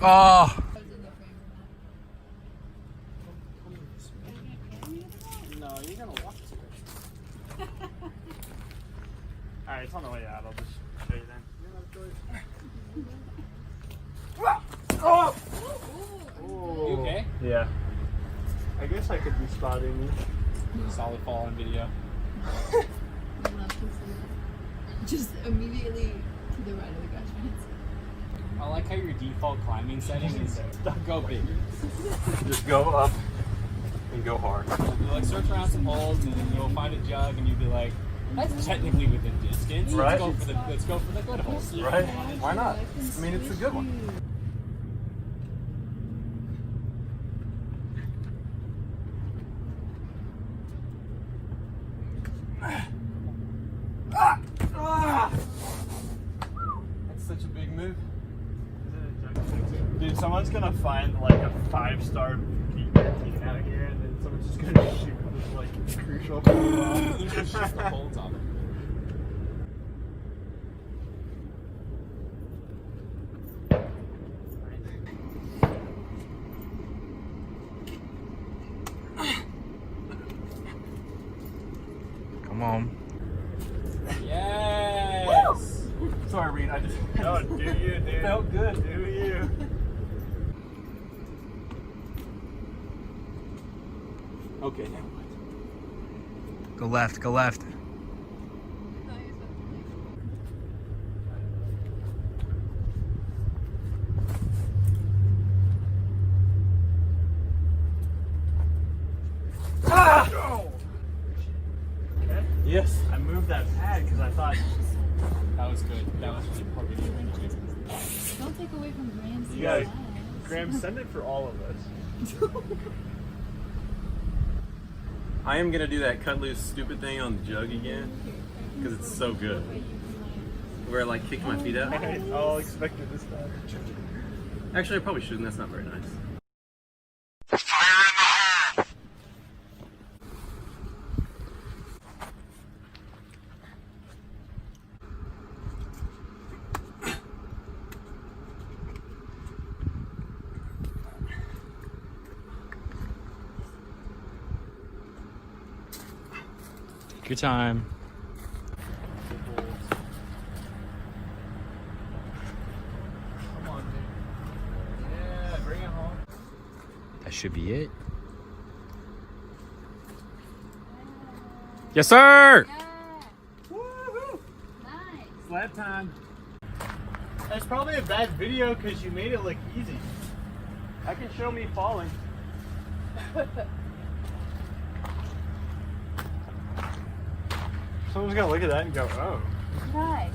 Oh. No, you're gonna walk to it. Alright, it's on the way out. I'll just show you then. Oh! You okay? Yeah. I guess I could be spotting you. Solid fall on video. Just immediately to the right of the grass fence. I like how your default climbing setting is go big. Just go up and go hard. You like search around some holes and then you'll find a jug and you'll be like, that's technically within distance. Right. Let's go for the good holes. Right? Why not? I mean, it's a good one. That's such a big move. Dude, someone's gonna find like a 5-star P-13 out here, and then someone's just gonna shoot this like crucial. There's just shift the holds on it. Come on. Yes! Sorry, Reed. I just. Oh, do you, dude? Felt good. Do you? Okay, now what? Go left, go left. Ah! Oh. Okay. Yes, I moved that pad because I thought That was good. That was really poor video. Don't take away from Graham's. you guys. Graham, send it for all of us. I am gonna do that cut loose stupid thing on the jug again because it's so good. Where I like kick my feet out. I'll expect it this time. Actually, I probably shouldn't. That's not very nice. Take your time. Come on, dude. Yeah, bring it home. That should be it. Yes, sir! Woohoo! Nice. Slab time. That's probably a bad video because you made it look easy. I can show me falling. Someone's gonna look at that and go, oh. Nice.